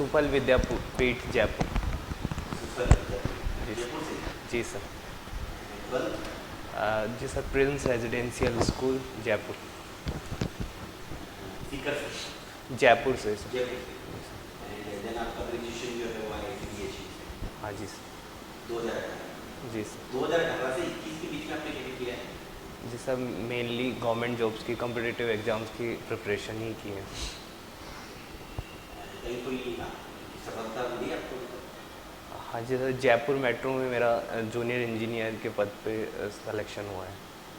सुफल विद्यापीठ जयपुर। जी जयपुर से? जी सर। ट्वेल्थ? जी sir, Prince Residential School Jaipur. Sikar से? जयपुर से सर। जयपुर से। एंड देन आपका ग्रेजुएशन जो है वो IIT से? हाँ जी सर। 2018? जी सर। 2018 से 21 के बीच में आपने क्या किया है? जी सर, मेनली गवर्नमेंट जॉब्स की, कॉम्पिटिटिव एग्जाम्स की प्रिपरेशन ही की है। कहीं कोई सफलता मिली आपको? हाँ जी सर, जयपुर मेट्रो में मेरा जूनियर इंजीनियर के पद पे सिलेक्शन हुआ है।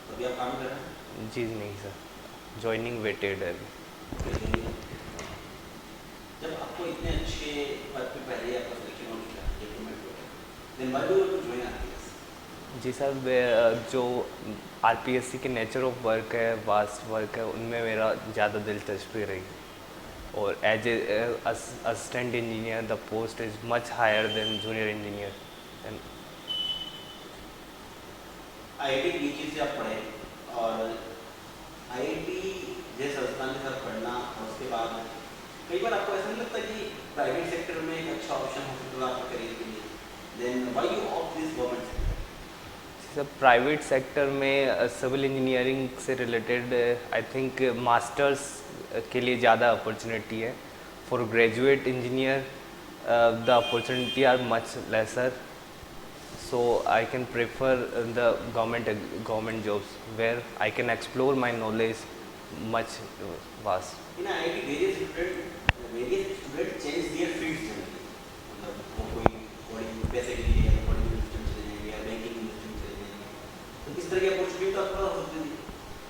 तो अभी आप काम कर रहे हैं? जी नहीं सर, जॉइनिंग वेटेड है अभी। जब आपको इतने अच्छे पद पे पहले आपका सिलेक्शन हो चुका है जयपुर मेट्रो का, then why do you join RPS? जी सर, जो RPSC के नेचर ऑफ वर्क है, वास्ट वर्क है, उनमें मेरा ज़्यादा दिलचस्पी रही। और as a assistant engineer the post is much higher than junior engineer. IIT BHU से आप पढ़े और IIT जैसे संस्थान के साथ पढ़ना और उसके बाद कई बार आपको ऐसा नहीं लगता कि प्राइवेट सेक्टर में एक अच्छा ऑप्शन हो सकता है आपके करियर के लिए? Then why you opt this government sector? Sir, private sector में सिविल इंजीनियरिंग से रिलेटेड आई थिंक मास्टर्स के लिए ज़्यादा अपॉर्चुनिटी है। For graduate engineer the opportunity are much lesser, so I can prefer the government jobs where I can explore my knowledge much vast. In IIT various students change their fields generally. मतलब वो कोई coding पैसे के लिए या coding industry में चले जाएंगे या बैंकिंग इंडस्ट्री में चले जाएंगे, तो इस तरह की अपॉर्चुनिटी तो आपको हो सकती है।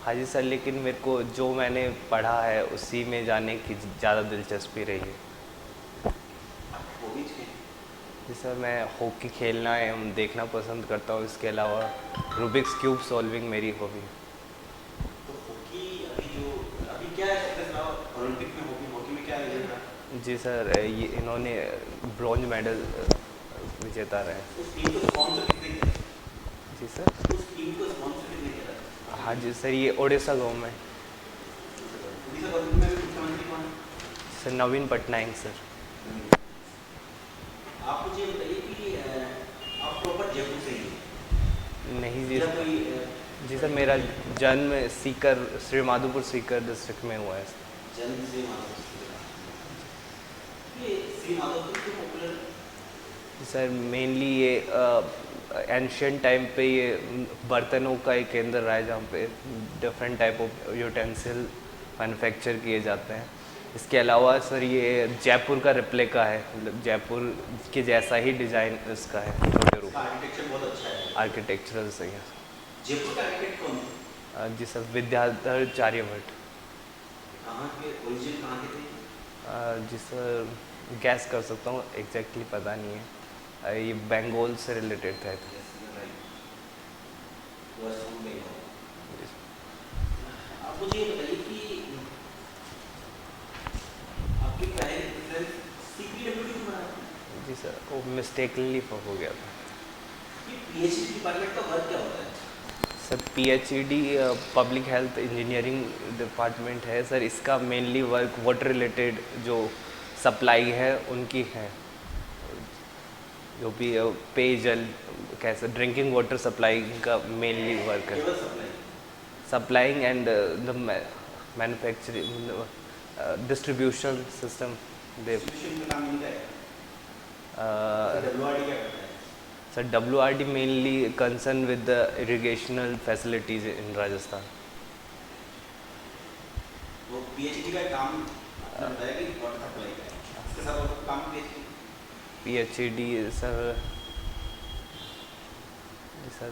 हाँ जी सर, लेकिन मेरे को जो मैंने पढ़ा है उसी में जाने की ज़्यादा दिलचस्पी रही है। हॉबीज के? जी सर, मैं हॉकी खेलना एवं देखना पसंद करता हूँ। इसके अलावा रूबिक्स क्यूब सॉल्विंग मेरी हॉबी है। तो हॉकी अभी क्या है सक्सेस ओलंपिक में? हॉकी में क्या रिजल्ट रहा? जी सर, ये इन्होंने ब्रॉन्ज मेडल विजेता रहे। उस टीम को स्पॉन्सर किसने किया? जी सर। उस टीम को स्पॉन्सर किसने किया? हाँ जी सर, ये उड़ीसा गवर्नमेंट। उड़ीसा गवर्नमेंट में मुख्यमंत्री कौन है? सर नवीन पटनायक सर। आप मुझे बताइए कि आप प्रॉपर जयपुर से ही नहीं जी या कोई जी सर, मेरा जन्म सीकर, श्री माधोपुर सीकर डिस्ट्रिक्ट में हुआ है सर। जन्म श्री माधोपुर? ये श्री माधोपुर क्यों पॉपुलर? सर मेनली ये एंशियंट टाइम पे ये बर्तनों का एक केंद्र रहा है जहाँ पे different type of utensil manufacture किए जाते हैं। इसके अलावा सर ये जयपुर का रिप्लिका है, मतलब जयपुर के जैसा ही डिज़ाइन इसका है छोटे रूप। आर्किटेक्चर बहुत अच्छा है। आर्किटेक्चरल सही है। जयपुर का आर्किटेक्ट कौन है? जी सर, विद्याधर चार्यभट्ट। कहाँ के ओरिजिन कहाँ के थे? जी सर, गैस कर सकता हूँ, एग्जैक्टली पता नहीं है। ये बंगाल से रिलेटेड था। आप मुझे ये बताइए कि आपकी पहले प्रेफरेंस CPWD क्यों बना? जी सर, वो मिस्टेकली हो गया था। ये PhD डिपार्टमेंट का वर्क क्या होता है? Sir PhD public health engineering department है सर। इसका मेनली वर्क वाटर रिलेटेड जो सप्लाई है उनकी है, जो भी पेयजल कैसे ड्रिंकिंग वाटर सप्लाई का मेनली वर्क है। केवल supply? Supplying and the manufacturing distribution system they. Distribution का काम इनका है? WRD क्या करता है? Sir WRD mainly concern with the irrigational facilities in Rajasthan. वो PhD का काम आपने बताया कि वाटर सप्लाई का है, इसके साथ और काम PhD सर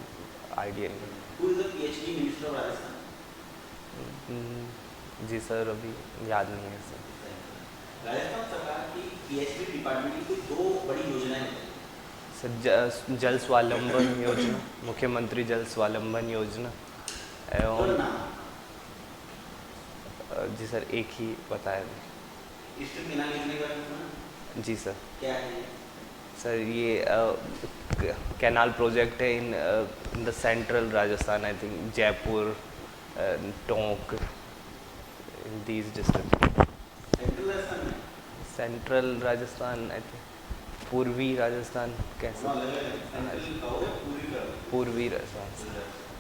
आइडिया नहीं। Who is the PhD minister of Rajasthan? जी सर, अभी याद नहीं है सर। राजस्थान सरकार की PhD डिपार्टमेंट की दो बड़ी योजनाएं हैं सर, जल स्वावलंबन योजना, मुख्यमंत्री जल स्वावलंबन योजना एवं जी सर एक ही बताया था। ईस्टर्न केनाल योजना के बारे में सुना? जी सर। क्या है? सर ये कैनाल प्रोजेक्ट है in the central Rajasthan, I think Jaipur, Tonk, in these district. Central Rajasthan में? सेंट्रल राजस्थान, आई थिंक पूर्वी राजस्थान कैसे, दोनों अलग अलग है, सेंट्रल कहोगे पूरी कहोगे? पूर्वी राजस्थान से।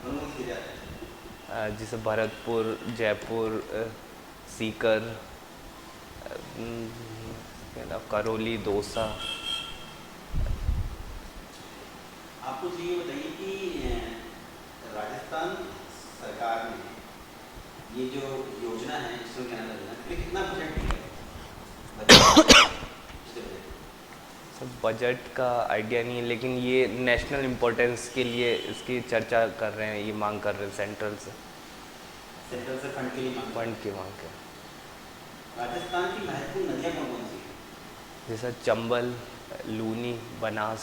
दोनों किधर जाते हैं? जैसे भरतपुर, जयपुर, सीकर, इसके अलावा करौली, दौसा। आप मुझे ये बताइए कि राजस्थान सरकार ने ये जो योजना है इसको क्या नाम है, ये कितना बजट दिया है? सब बजट का आइडिया नहीं है, लेकिन ये नेशनल इम्पोर्टेंस के लिए इसकी चर्चा कर रहे हैं, ये मांग कर रहे हैं सेंट्रल से, सेंट्रल से फंड के लिए मांग। फंड की मांग है। राजस्थान की महत्वपूर्ण नदियाँ कौन कौन सी हैं? जैसा चंबल, लूनी, बनास,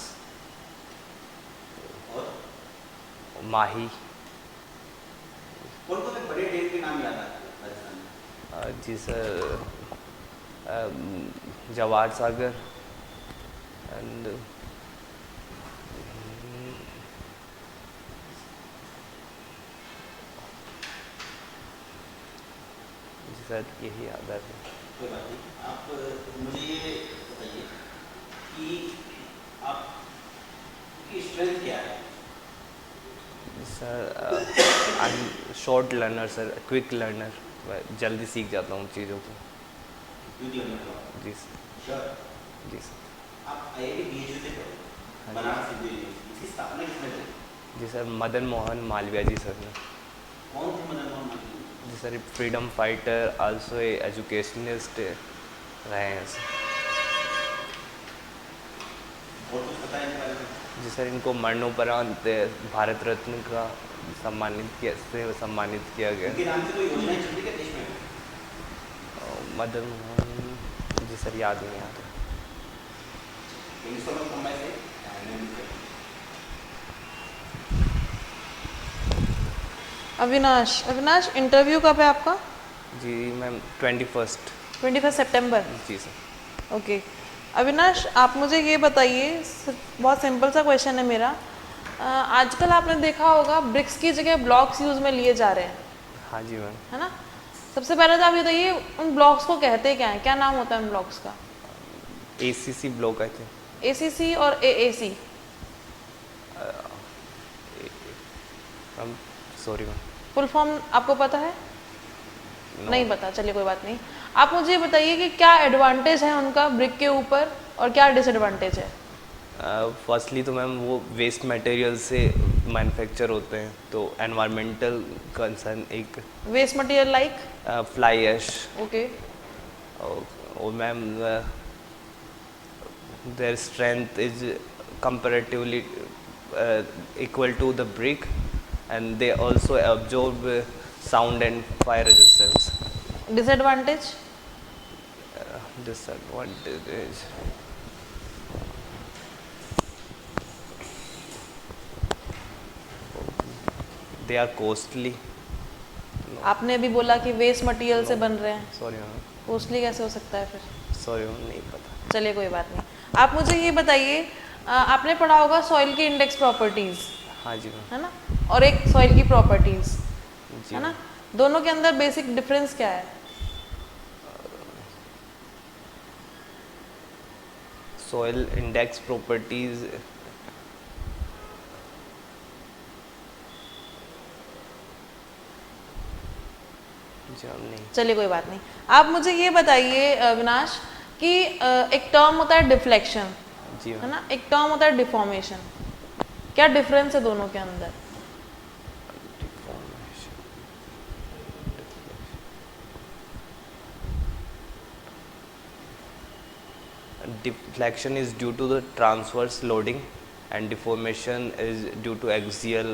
और माही। कौन कौन से बड़े डैम के नाम याद आते हैं राजस्थान में? जी सर, जवाहर सागर एंड जी सर यही याद है। कोई बात नहीं, आप मुझे ये बताइए कि आपकी स्ट्रेंथ क्या है? Sir I am short learner sir, quick learner, जल्दी सीख जाता हूँ चीज़ों को। क्विक लर्नर हो? जी सर। श्योर। जी सर। आप IIT BHU से पढ़े, हाँ जी। बनारस हिंदू यूनिवर्सिटी, इसकी स्थापना किसने करी? जी सर, मदन मोहन मालवीय जी सर ने। कौन थे मदन मोहन मालवीय? जी sir, freedom fighter, also a educationist रहे हैं सर। और कुछ पता है इनके बारे में? जी सर, इनको मरणोपरांत भारत रत्न का सम्मानित किया गया। इनके नाम से कोई योजना चल रही है देश में? मदन मोहन, जी सर याद नहीं आ रहा। Thank you so much from my side, and Avinash interview कब है आपका? जी मैम 21 सितंबर। जी सर। ओके अविनाश, आप मुझे ये बताइए, बहुत सिंपल सा क्वेश्चन है मेरा। आजकल आपने देखा होगा ब्रिक्स की जगह ब्लॉक्स यूज़ में लिए जा रहे हैं, हाँ जी मैम। है ना? सबसे पहले तो आप ये बताइए उन ब्लॉक्स को कहते क्या हैं, क्या नाम होता है उन ब्लॉक्स का? ACC block I think. ACC और AAC? Ma'am sorry ma'am. Full form आपको पता है? नहीं पता, चलिए कोई बात नहीं। आप मुझे बताइए कि क्या एडवांटेज है उनका ब्रिक के ऊपर और क्या डिसएडवांटेज है? फर्स्टली तो मैम वो वेस्ट मटेरियल से मैन्युफैक्चर होते हैं, तो एनवायरमेंटल कंसर्न एक। Waste material like? Fly ash. Okay. और ma'am their strength is comparatively equal to the brick, and they also absorb sound and fire resistance. Disadvantage? Disadvantage, they are costly. आपने अभी बोला कि waste material से बन रहे हैं, सॉरी मैम। कॉस्टली कैसे हो सकता है फिर? सॉरी मैम, नहीं पता। चलिए कोई बात नहीं। आप मुझे ये बताइए, आपने पढ़ा होगा सॉइल की इंडेक्स प्रॉपर्टीज, हाँ जी मैम। है ना, और एक सॉइल की प्रॉपर्टीज, जी है ना, दोनों के अंदर बेसिक डिफरेंस क्या है? सॉइल इंडेक्स प्रॉपर्टीज नहीं। चलिए कोई बात नहीं। आप मुझे ये बताइए अविनाश कि एक टर्म होता है डिफ्लेक्शन, जी है ना, एक टर्म होता है डिफॉर्मेशन, क्या डिफरेंस है दोनों के अंदर? Deflection is due to the transverse loading and deformation is due to axial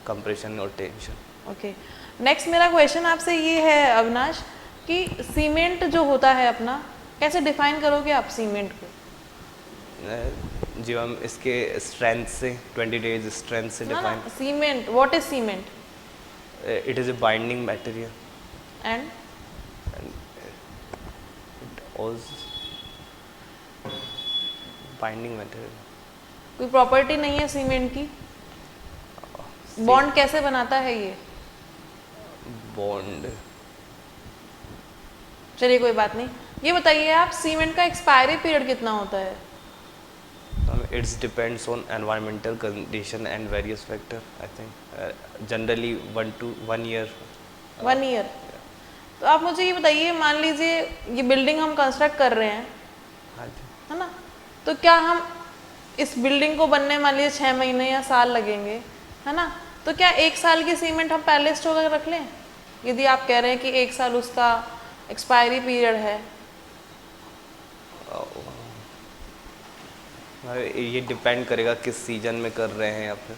compression or tension. Okay, next मेरा क्वेश्चन आपसे ये है अविनाश कि सीमेंट जो होता है अपना, कैसे डिफाइन करोगे आप सीमेंट को? जी मैम, इसके स्ट्रेंथ से 20 डेज स्ट्रेंथ से define. Cement, what is cement? It is a binding material and binding material. कोई प्रॉपर्टी नहीं है सीमेंट की? बॉन्ड कैसे बनाता है ये? बॉन्ड, चलिए कोई बात नहीं। ये बताइए आप, सीमेंट का एक्सपायरी पीरियड कितना होता है? It's depends on environmental condition and various factor. I think generally 1 year. 1 year. तो आप मुझे ये बताइए, मान लीजिए ये बिल्डिंग हम कंस्ट्रक्ट कर रहे हैं, हाँ जी। है ना, तो क्या हम इस बिल्डिंग को बनने मान लीजिए 6 महीने या साल लगेंगे, है ना, तो क्या 1 साल की सीमेंट हम पहले स्टोर कर रख लें, यदि आप कह रहे हैं कि 1 साल उसका एक्सपायरी पीरियड है? ये डिपेंड करेगा किस सीजन में कर रहे हैं या फिर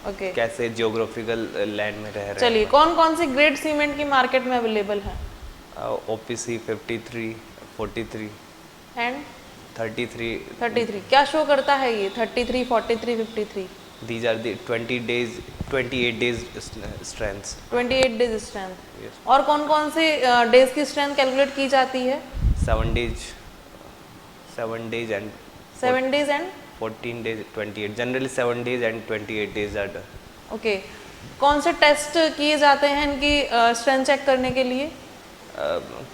ओके, कैसे जियोग्राफिकल लैंड में रह रहे चलिए कौन कौन सी ग्रेड सीमेंट की मार्केट में अवेलेबल है? हैं। OPC 53, 43, एंड 33, 33 क्या शो करता है ये 33, 43, 53? these are the 28 days strengths. 28 days strength. Yes. और कौन कौन से डेज की स्ट्रेंथ कैलकुलेट की जाती है? 7 days, 7 days and 7 days and 14 days, 28. Generally 7 days and 28 days are done. Okay. कौन से टेस्ट किए जाते हैं इनकी स्ट्रेंथ चेक करने के लिए?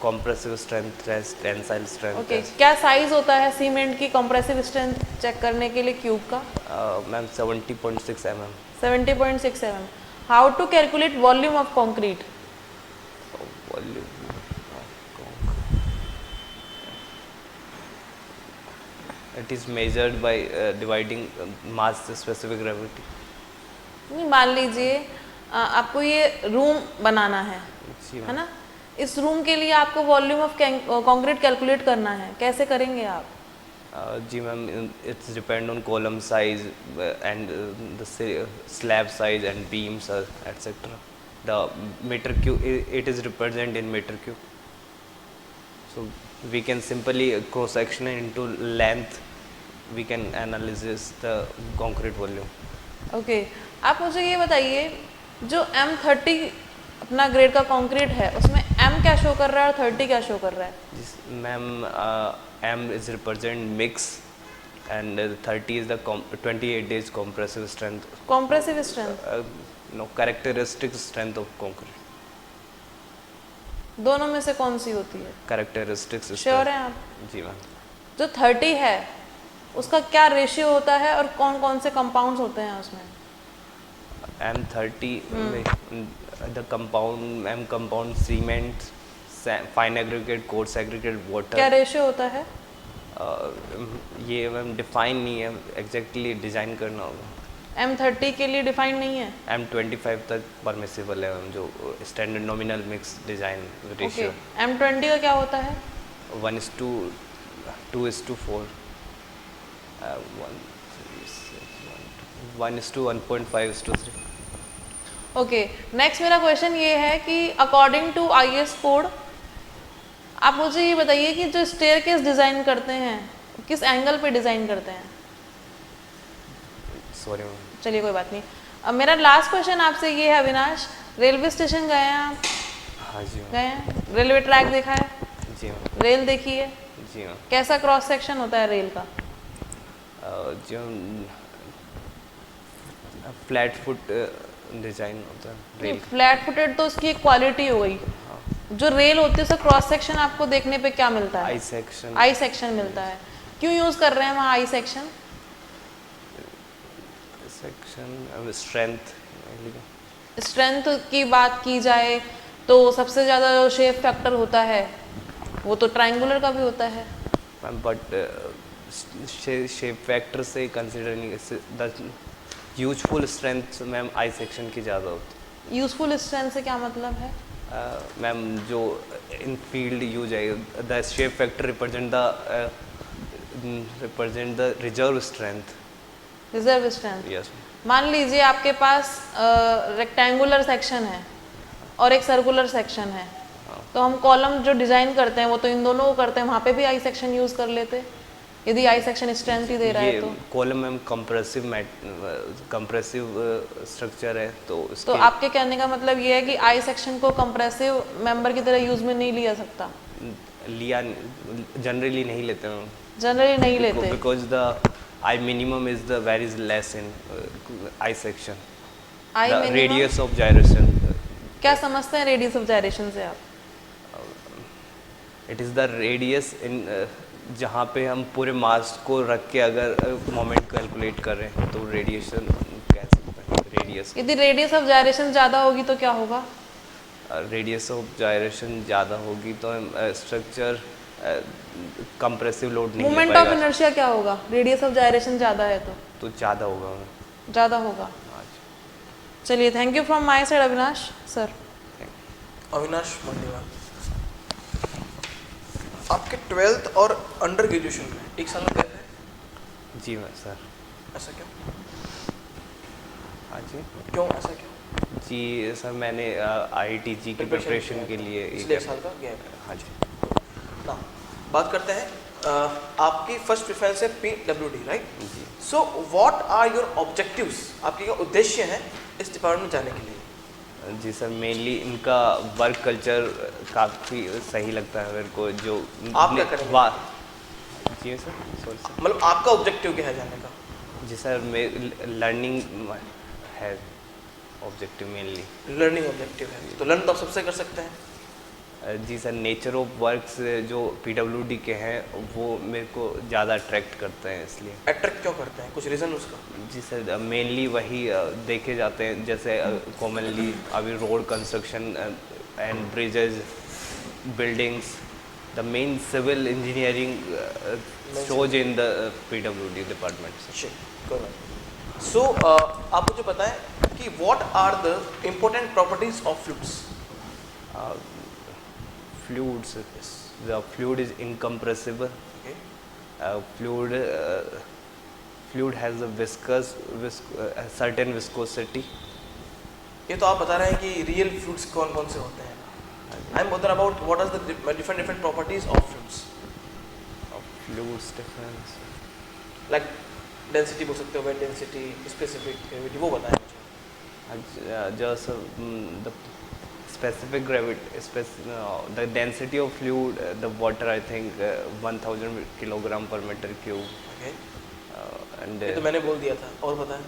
Compressive strength test, tensile strength okay, test. क्या साइज होता है सीमेंट की कंप्रेसिव स्ट्रेंथ चेक करने के लिए क्यूब का? Ma'am 70.6 mm. 70.6 mm। How to calculate volume of concrete? Volume. It is measured by dividing mass specific gravity. नहीं, मान लीजिए आपको ये रूम बनाना है जी है ना, इस रूम के लिए आपको वॉल्यूम ऑफ कंक्रीट कैलकुलेट करना है, कैसे करेंगे आप? जी ma'am, it's depend on column size and the slab size and beams etc. The meter cube, it is represented in meter cube. So we can simply cross section into length, we can analyze the concrete volume. Okay, आप मुझे ये बताइए, जो M30 अपना grade का concrete है उसमें M क्या शो कर रहा है और 30 क्या शो कर रहा है? This ma'am, M is represent mix and 30 is the 28 days compressive strength. Compressive strength No, characteristic strength of concrete. दोनों में से कौन सी होती है? Characteristics. श्योर हैं आप? जी मैम। जो 30 है उसका क्या रेशियो होता है और कौन कौन से कंपाउंड्स होते हैं उसमें? M30 में the compound cement, fine aggregate, coarse aggregate, water. क्या रेशियो होता है? ये मैम डिफाइन नहीं है, एग्जैक्टली डिजाइन करना होगा। M30 के लिए डिफाइन नहीं है? M25 तक परमिसिबल है मैम, जो standard nominal mix design okay, ratio. M20 का क्या होता है? 1:2:4, 1:1.5:3। ओके, नेक्स्ट मेरा क्वेश्चन ये है कि अकॉर्डिंग टू IS कोड आप मुझे ये बताइए कि जो स्टेयरकेस डिज़ाइन करते हैं किस एंगल पे डिज़ाइन करते हैं? Sorry ma'am. चलिए कोई बात नहीं। अब मेरा लास्ट क्वेश्चन आपसे ये है अविनाश, रेलवे स्टेशन गए हैं आप? हाँ जी मैम। गए हैं? रेलवे ट्रैक देखा है? जी मैम। रेल देखी है? जी मैम। कैसा क्रॉस सेक्शन होता है रेल का? जो फ्लैट फुट डिजाइन होता है रेल। फ्लैट फुटेड तो उसकी एक क्वालिटी हो गई, जो रेल होती है उसका क्रॉस सेक्शन आपको देखने पे क्या मिलता है? I section. आई सेक्शन मिलता है। क्यों यूज कर रहे हैं वहाँ I section? Section strength. Strength की बात की जाए तो सबसे ज़्यादा जो शेप फैक्टर होता है वो तो ट्रायंगुलर का भी होता है। बट शेप फैक्टर से कंसिडर नहीं, the useful strength ma'am I section की ज़्यादा होती है। यूजफुल स्ट्रेंथ से क्या मतलब है? मैम जो इन फील्ड यूज है, the shape factor represent the reserve strength. Reserve strength. Yes. मान लीजिए आपके पास रेक्टेंगुलर सेक्शन है और एक सर्कुलर सेक्शन है, तो हम कॉलम जो डिजाइन करते हैं वो तो इन दोनों को करते हैं, वहाँ पे भी आई सेक्शन यूज कर लेते यदि आई सेक्शन स्ट्रेंथ ही दे रहा है तो। कॉलम मैम कंप्रेसिव स्ट्रक्चर है तो तो आपके कहने का मतलब ये है कि आई सेक्शन को कंप्रेसिव मेंबर की तरह यूज में नहीं लिया सकता? लिया जनरली नहीं लेते मैम। जनरली नहीं लेते because the I minimum is the very less in I section. I minimum radius of gyration. क्या समझते हैं रेडियस ऑफ जायरेशन से आप? इट इज़ द रेडियस इन जहाँ पे हम पूरे मास को रख के अगर मोमेंट कैलकुलेट कर रहे हैं तो रेडिएशन कह सकते हैं रेडियस। यदि रेडियस ऑफ जायरेशन ज़्यादा होगी तो क्या होगा? रेडियस ऑफ जायरेशन ज़्यादा होगी तो स्ट्रक्चर कंप्रेसिव लोड नहीं ले मोमेंट ऑफ पाएगा, इनर्शिया क्या होगा? रेडियस ऑफ जायरेशन ज़्यादा है तो ज़्यादा होगा। ज़्यादा होगा। आज चलिए, thank you from my side Avinash sir. Avinash Mandewal, आपके 12th और अंडर ग्रेजुएशन में एक साल में गए थे, जी मैं सर। ऐसा क्यों? हाँ जी क्यों ऐसा क्यों? जी सर, मैंने IITG की प्रिपरेशन के लिए इसलिए एक साल का गया है। हाँ जी। ना बात करते हैं, आपकी फर्स्ट प्रेफरेंस है PWD, राइट? जी so what are your objectives, आपके क्या उद्देश्य हैं इस डिपार्टमेंट में जाने के लिए? जी सर, मेनली इनका वर्क कल्चर काफ़ी सही लगता है मेरे को। जो आप क्या करेंगे? जी सर, सॉरी सर। मतलब आपका ऑब्जेक्टिव क्या है जाने का? जी सर, लर्निंग है ऑब्जेक्टिव मेनली। लर्निंग ऑब्जेक्टिव है, तो लर्न तो आप सबसे कर सकते हैं। जी सर, नेचर ऑफ वर्क्स जो PWD के हैं वो मेरे को ज़्यादा अट्रैक्ट करते हैं, इसलिए। अट्रैक्ट क्यों करते हैं, कुछ रीज़न उसका? जी सर, मेनली वही देखे जाते हैं, जैसे कॉमनली अभी road construction and bridges, buildings, the main civil engineering shows in the PWD department. So आप मुझे बताएं कि what are the important properties of fluids? Fluids, the fluid is incompressible. Okay. Fluid has a certain viscosity. ये तो आप बता रहे हैं कि रियल फ्लूइड्स कौन कौन से होते हैं। I am bother about what are the different properties of fluids. Fluids difference. Like density बोल सकते हो, वेट डेंसिटी, स्पेसिफिक ग्रेविटी, वो बताएं मुझे। Just the specific gravity, the density of fluid, the water, I think 1000 kilogram per meter cube. Okay, And ये तो मैंने बोल दिया था, और बताएं।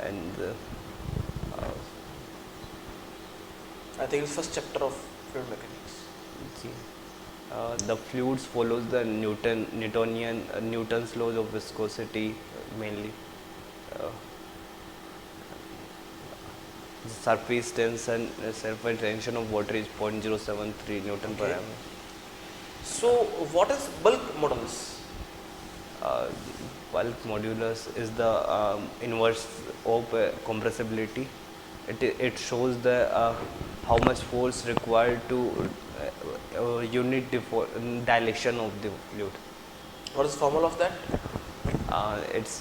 and I think it's first chapter of fluid mechanics. जी, the fluids follows the Newton's laws of viscosity mainly. The surface tension of water is 0.073 Newton per Okay. mm. So what is bulk models? Bulk modulus is the inverse of compressibility. It shows the how much force required to unit dilation of the fluid. What is formula of that? It's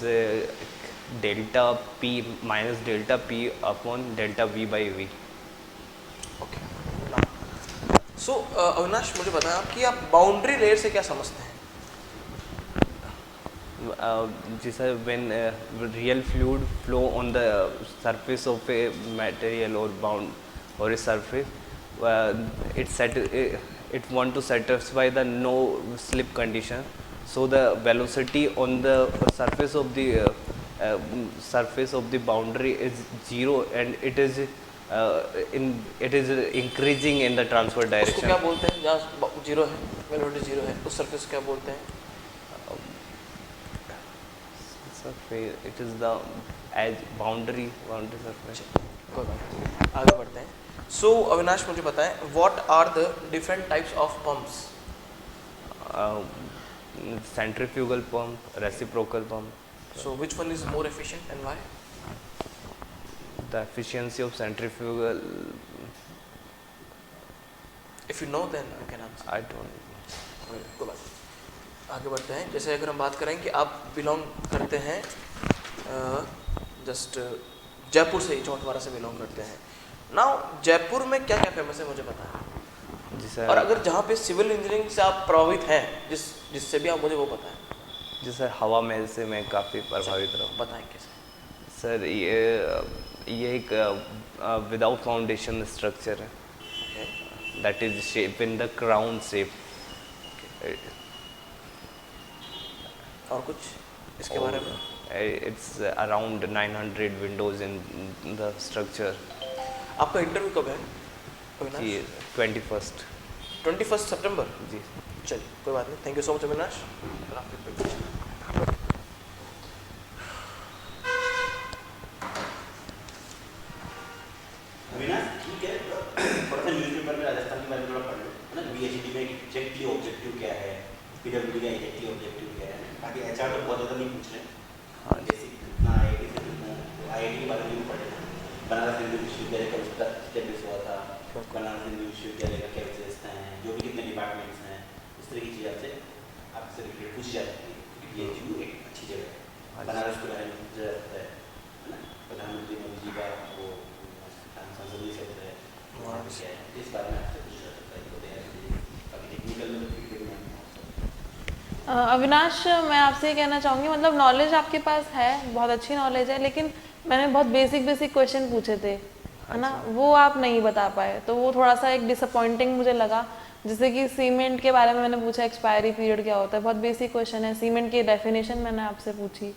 delta P minus delta P upon delta V by V. Okay, so Avinash मुझे बताएं आप कि आप boundary layer से क्या समझते हैं? जी sir, when real fluid flow on the surface of a material or bound or a surface, it want to satisfy the no slip condition, so the velocity on the surface of the boundary is 0 and it is increasing in the transfer उसको direction. क्या बोलते हैं जहाँ zero है, velocity zero है, उस surface को क्या बोलते हैं? Surface, it is the edge boundary surface. कोई बात नहीं, आगे बढ़ते हैं। सो अविनाश मुझे बताएं what are the different types of pumps? Centrifugal pump, reciprocal pump. So which one is more efficient and why? The efficiency of centrifugal, if you know then you can answer. I don't know. कोई बात नहीं, आगे बढ़ते हैं। जैसे अगर हम बात करें कि आप बिलोंग करते हैं जस्ट जयपुर से, चौंटवाड़ा से बिलोंग करते हैं। नाउ जयपुर में क्या क्या फेमस है मुझे बताएं। जी सर, और अगर जहाँ पे सिविल इंजीनियरिंग से आप प्रभावित हैं, जिससे भी आप मुझे वो बताएं। जी सर, हवा महल से मैं काफ़ी प्रभावित रहा हूँ। बताएं कैसे? सर, ये एक विदाउट फाउंडेशन स्ट्रक्चर है, okay, that is shape in the crown shape. और कुछ इसके बारे में? It's around 900 windows in the structure. आपका इंटरव्यू कब है जी, अविनाश? 21st. 21 सितंबर। जी चलिए कोई बात नहीं, thank you so much Avinash. Avinash ठीक है, थोड़ा सा न्यूज़पेपर में राजस्थान के बारे में थोड़ा पढ़ लो, है ना। बीएचडी में एग्जैक्टली ऑब्जेक्टिव क्या है, पीडब्ल्यूडी का एग्जैक्टली ऑब्जेक्टिव क्या है। बाकी एचआर तो बहुत ज़्यादा नहीं पूछ रहे, हाँ जैसे कितना आईआईटी से कितना, आईआईटी के बारे में भी पढ़े। बनारस हिंदू विश्वविद्यालय का उसका स्टेब्लिश हुआ था, बनारस हिंदू विश्वविद्यालय का क्या विशेषता है, जो भी कितने डिपार्टमेंट्स हैं, इस तरह की चीज़ आपसे रिलेटेड पूछी जाती है, क्योंकि बीएचयू एक अच्छी जगह है। बनारस के बारे में पूछा जाता है ना, प्रधानमंत्री मोदी जी का वो संसदीय क्षेत्र है, वहाँ पे क्या है, इस बारे में आपसे पूछा जा सकता है। बाकी टेक्निकल में अविनाश, मैं आपसे ये कहना चाहूँगी, मतलब नॉलेज आपके पास है, बहुत अच्छी नॉलेज है, लेकिन मैंने बहुत बेसिक क्वेश्चन पूछे थे, है ना, वो आप नहीं बता पाए, तो वो थोड़ा सा एक डिसअपॉइंटिंग मुझे लगा। जैसे कि सीमेंट के बारे में मैंने पूछा, एक्सपायरी पीरियड क्या होता है, बहुत बेसिक क्वेश्चन है। सीमेंट की डेफिनेशन मैंने आपसे पूछी,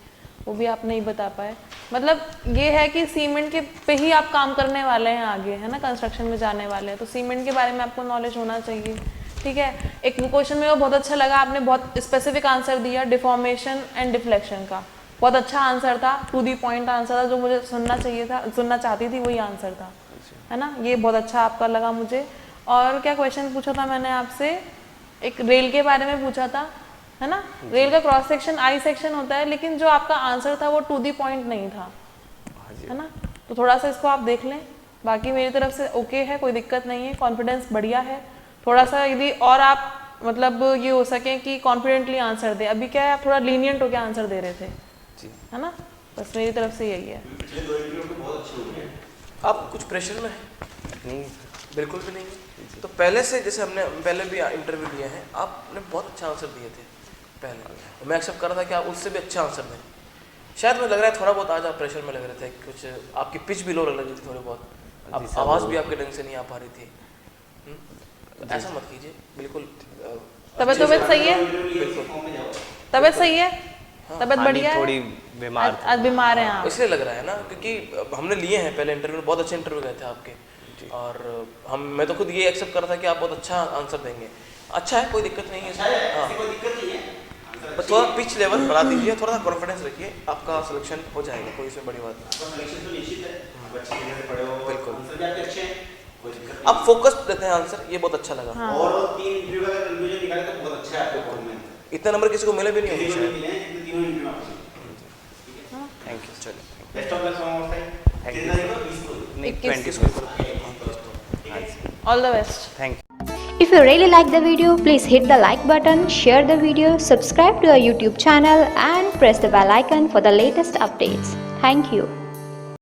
वो भी आप नहीं बता पाए। मतलब ये है कि सीमेंट के पे ही आप काम करने वाले हैं आगे, है ना, कंस्ट्रक्शन में जाने वाले हैं, तो सीमेंट के बारे में आपको नॉलेज होना चाहिए, ठीक है। एक क्वेश्चन मेरे को बहुत अच्छा लगा, आपने बहुत स्पेसिफिक आंसर दिया, डिफॉर्मेशन एंड डिफ्लेक्शन का, बहुत अच्छा आंसर था, टू दी पॉइंट आंसर था, जो मुझे सुनना चाहिए था, सुनना चाहती थी वही आंसर था, है ना, ये बहुत अच्छा आपका लगा मुझे। और क्या क्वेश्चन पूछा था मैंने आपसे, एक रेल के बारे में पूछा था, है ना, रेल का क्रॉस सेक्शन आई सेक्शन होता है, लेकिन जो आपका आंसर था वो टू दी पॉइंट नहीं था, है ना, तो थोड़ा सा इसको आप देख लें। बाकी मेरी तरफ से ओके है, कोई दिक्कत नहीं है, कॉन्फिडेंस बढ़िया है। थोड़ा सा यदि और आप मतलब ये हो सके कि कॉन्फिडेंटली आंसर दे, अभी क्या है आप थोड़ा लीनियंट होकर आंसर दे रहे थे, है ना, बस मेरी तरफ से यही है। पिछले 2 इंटरव्यू तो बहुत अच्छे हुए हैं। आप कुछ प्रेशर में हैं? नहीं बिल्कुल भी नहीं है। तो पहले से, जैसे हमने पहले भी इंटरव्यू लिए हैं, आपने बहुत अच्छा आंसर दिए थे पहले, तो मैं एक्सेप्ट कर रहा था कि आप उससे भी अच्छा आंसर दें। शायद मुझे लग रहा है थोड़ा बहुत आज आप प्रेशर में लग रहे थे, कुछ आपकी पिच भी लो लग रही थी थोड़ी बहुत, आप आवाज़ भी आपके ढंग से नहीं आ पा रही थी। तो ऐसा मत कीजिए, बिल्कुल। तबीयत सही है? तबीयत सही है, तबीयत बढ़िया है? थोड़ी बीमार आज बीमार हैं आप? इसलिए लग रहा है ना, क्योंकि हमने लिए हैं पहले इंटरव्यू, बहुत अच्छे इंटरव्यू गए थे आपके, और मैं तो खुद ये एक्सेप्ट कर रहा था कि आप बहुत अच्छा आंसर देंगे। अच्छा है, कोई दिक्कत नहीं है, हाँ, कोई दिक्कत नहीं है, बस थोड़ा पिच लेवल बढ़ा दीजिए, थोड़ा सा कॉन्फिडेंस रखिए, आपका सिलेक्शन हो जाएगा, कोई इसमें बड़ी बात नहीं। आपका सिलेक्शन तो निश्चित है, आप अच्छी जगह से पढ़े हो, बिल्कुल। आंसर भी आपके अच्छे हैं, कोई दिक्कत नहीं। आप फोकस देते हैं आंसर, ये बहुत अच्छा लगा। हाँ। और 3 इंटरव्यू का कंक्लूजन निकाले तो बहुत अच्छा है आपका परफॉर्मेंस। इतने नंबर किसी को मिले भी नहीं किसी को होंगे नहीं मिले हैं, जितने तीनों इंटरव्यू आपको मिले। Thank you. चलिए best of luck from our side. Thank you. कितना देखो 20 को। नहीं 21 20 all the best. Thank you. If you really like the video, please hit the like button, share the video, subscribe to our YouTube channel and press the bell icon for the latest updates. Thank you.